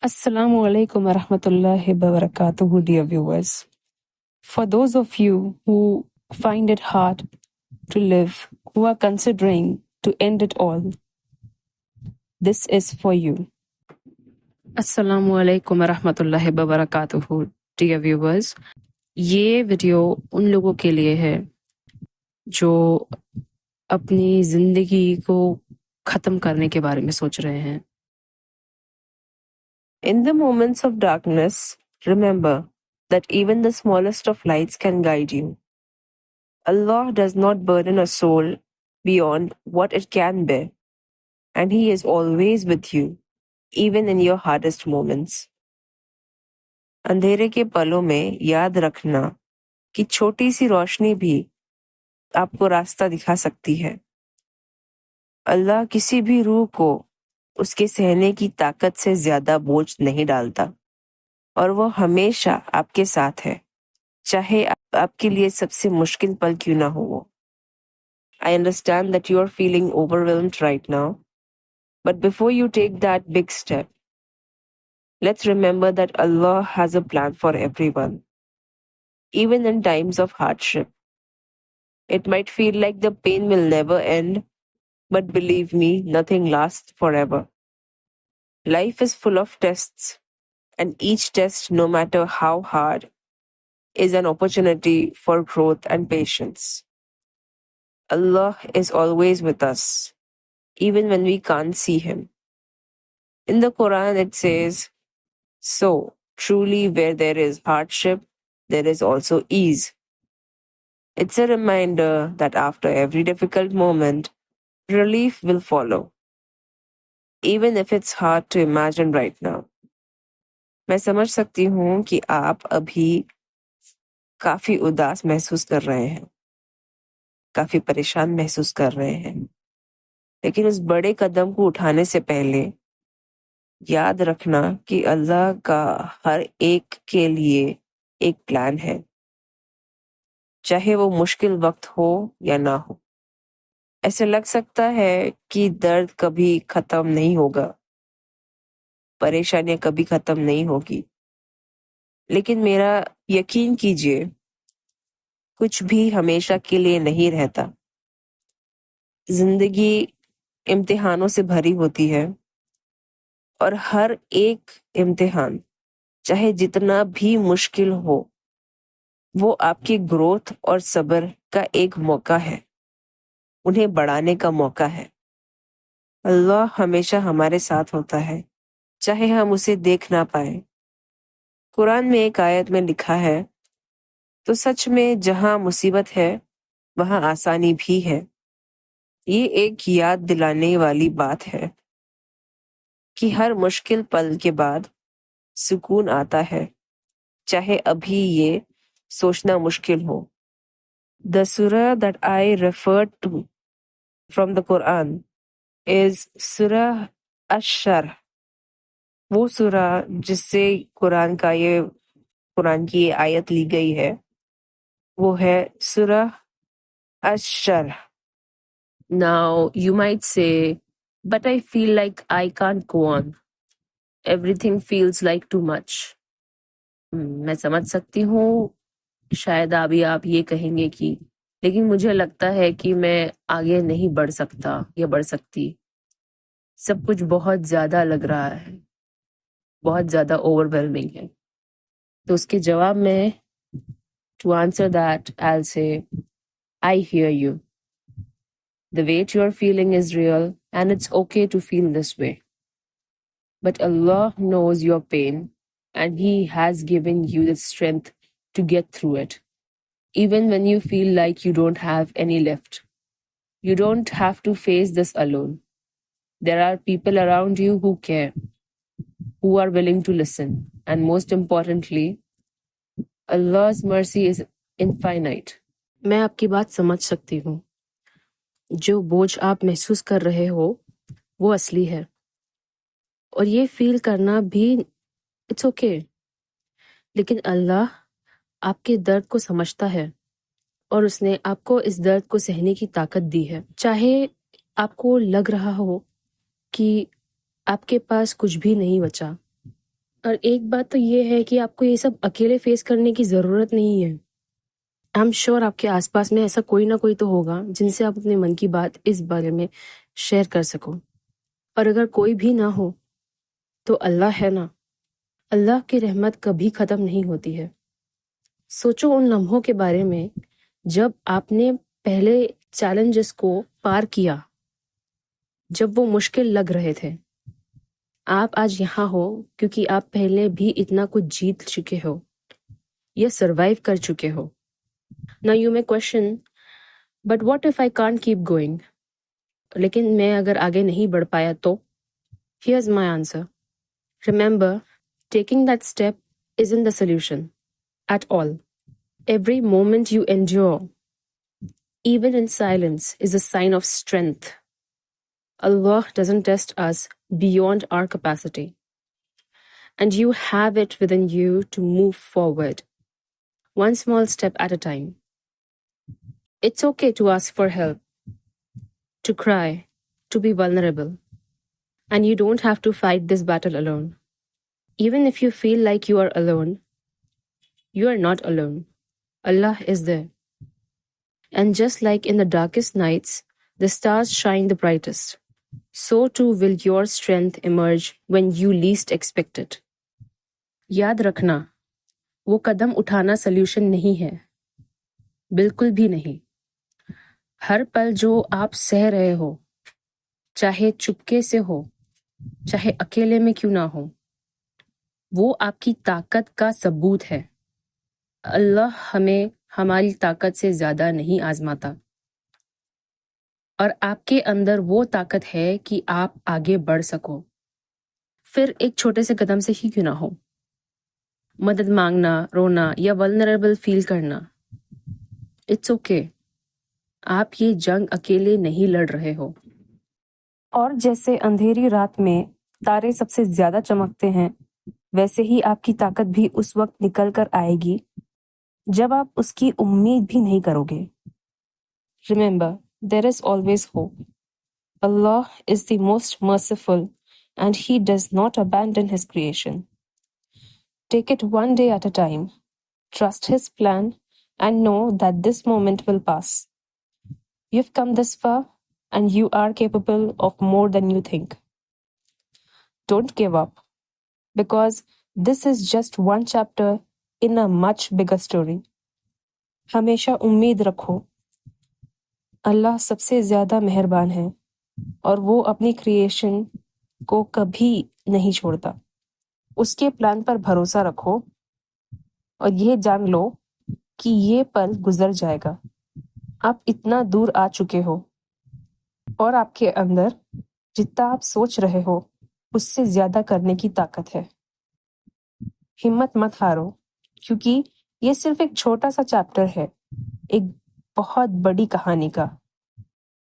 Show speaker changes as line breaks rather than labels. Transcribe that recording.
Assalamu alaikum wa rahmatullahi wa barakatuhu, dear viewers. For those of you who find it hard to live, who are considering to end it all, this is for you. Assalamu alaikum wa rahmatullahi wa barakatuhu, dear viewers. ये video उन लोगों के लिए है जो अपनी जिंदगी को खत्म करने के बारे में सोच रहे हैं. In the moments of darkness, remember that even the smallest of lights can guide you. Allah does not burden a soul beyond what it can bear, and He is always with you, even in your hardest moments. अंधेरे के पलों में याद रखना कि छोटी सी रोशनी भी आपको रास्ता दिखा सकती है. अल्लाह किसी भी रूह को उसके सहने की ताकत से ज्यादा बोझ नहीं डालता और वो हमेशा आपके साथ है, चाहे आपके लिए सबसे मुश्किल पल क्यों ना हो वो. I understand that you are feeling overwhelmed right now, but before you take that big step, let's remember that Allah has a plan for everyone, even in times of hardship. It might feel like the pain will never end, but believe me, nothing lasts forever. Life is full of tests, and each test, no matter how hard, is an opportunity for growth and patience. Allah is always with us, even when we can't see Him. In the Quran, it says, "So, truly, where there is hardship, there is also ease." It's a reminder that after every difficult moment, relief will follow, even if it's hard to imagine right now. मैं समझ सकती हूँ कि आप अभी काफी उदास महसूस कर रहे हैं, काफी परेशान महसूस कर रहे हैं, लेकिन उस बड़े कदम को उठाने से पहले याद रखना कि अल्लाह का हर एक के लिए एक प्लान है, चाहे वो मुश्किल वक्त हो या ना हो. ऐसे लग सकता है कि दर्द कभी खत्म नहीं होगा, परेशानियां कभी खत्म नहीं होगी, लेकिन मेरा यकीन कीजिए, कुछ भी हमेशा के लिए नहीं रहता. जिंदगी इम्तिहानों से भरी होती है और हर एक इम्तिहान, चाहे जितना भी मुश्किल हो, वो आपकी ग्रोथ और सब्र का एक मौका है, उन्हें बढ़ाने का मौका है. अल्लाह हमेशा हमारे साथ होता है, चाहे हम उसे देख ना पाए. कुरान में एक आयत में लिखा है, तो सच में जहां मुसीबत है वहां आसानी भी है. ये एक याद दिलाने वाली बात है कि हर मुश्किल पल के बाद सुकून आता है, चाहे अभी ये सोचना मुश्किल हो. The surah that I referred to from the Quran is Surah Ash-Sharh. वो सूरा जिससे कुरान की ये आयत ली गई है, वो है Surah Ash-Sharh. Now you might say, but I feel like I can't go on. Everything feels like too much. मैं समझ सकती हूँ, शायद अभी आप ये कहेंगे कि लेकिन मुझे लगता है कि मैं आगे नहीं बढ़ सकता या बढ़ सकती. सब कुछ बहुत ज्यादा लग रहा है, बहुत ज्यादा ओवरवेलमिंग है. तो उसके जवाब में to answer that I'll say, I hear you. The weight you're feeling is real and it's okay to feel this way. But Allah knows your pain and He has given you the strength to get through it. Even when you feel like you don't have any left, you don't have to face this alone. There are people around you who care, who are willing to listen, and most importantly, Allah's mercy is infinite. मैं आपकी बात समझ सकती हूँ. जो बोझ आप महसूस कर रहे हो वो असली है, और ये फील करना भी इट्स ओके. लेकिन अल्लाह आपके दर्द को समझता है और उसने आपको इस दर्द को सहने की ताकत दी है. चाहे आपको लग रहा हो कि आपके पास कुछ भी नहीं बचा,
और एक बात तो ये है कि आपको ये सब अकेले फेस करने की ज़रूरत नहीं है। आई एम श्योर आपके आसपास में ऐसा कोई ना कोई तो होगा जिनसे आप अपने मन की बात इस बारे में शेयर कर सको। और अगर कोई भी ना हो तो अल्लाह है ना, अल्लाह की रहमत कभी ख़त्म नहीं होती है। सोचो उन लम्हों के बारे में जब आपने पहले चैलेंजेस को पार किया, जब वो मुश्किल लग रहे थे। आप आज यहाँ हो क्योंकि आप पहले भी इतना कुछ जीत चुके हो या सरवाइव कर चुके हो। Now you may question, but what if I can't keep going? लेकिन मैं अगर आगे नहीं बढ़ पाया तो? Here's my answer, remember, taking that step isn't the solution at all. Every moment you endure, even in silence, is a sign of strength. Allah doesn't test us beyond our capacity, and you have it within you to move forward, one small step at a time. It's okay to ask for help, to cry, to be vulnerable, and you don't have to fight this battle alone. Even if you feel like you are alone, you are not alone. Allah is there. And just like in the darkest nights, the stars shine the brightest, so too will your strength emerge when you least expect it. याद रखना, वो कदम उठाना solution नहीं है, बिल्कुल भी नहीं। हर पल जो आप सह रहे हो, चाहे चुपके से हो, चाहे अकेले में क्यों ना हो, वो आपकी ताकत का सबूत है। अल्लाह हमें हमारी ताकत से ज्यादा नहीं आजमाता, और आपके अंदर वो ताकत है कि आप आगे बढ़ सको, फिर एक छोटे से कदम से ही क्यों ना हो। मदद मांगना, रोना या वल्नरेबल फील करना, इट्स ओके। आप ये जंग अकेले नहीं लड़ रहे हो।
और जैसे अंधेरी रात में तारे सबसे ज्यादा चमकते हैं, वैसे ही आपकी ताकत भी उस वक्त निकल कर आएगी जब आप उसकी उम्मीद भी नहीं करोगे। Remember, there is always hope. Allah is the most merciful and He does not abandon His creation. Take it one day at a time. Trust His plan and know that this moment will pass. You've come this far and you are capable of more than you think. Don't give up, because this is just one chapter in a much bigger story. हमेशा उम्मीद रखो। अल्लाह सबसे ज्यादा मेहरबान है और वो अपनी क्रिएशन को कभी नहीं छोड़ता। उसके प्लान पर भरोसा रखो और ये जान लो कि ये पल गुजर जाएगा। आप इतना दूर आ चुके हो और आपके अंदर जितना आप सोच रहे हो उससे ज्यादा करने की ताकत है। हिम्मत मत हारो, क्योंकि ये सिर्फ एक छोटा सा चैप्टर है एक बहुत बड़ी कहानी का।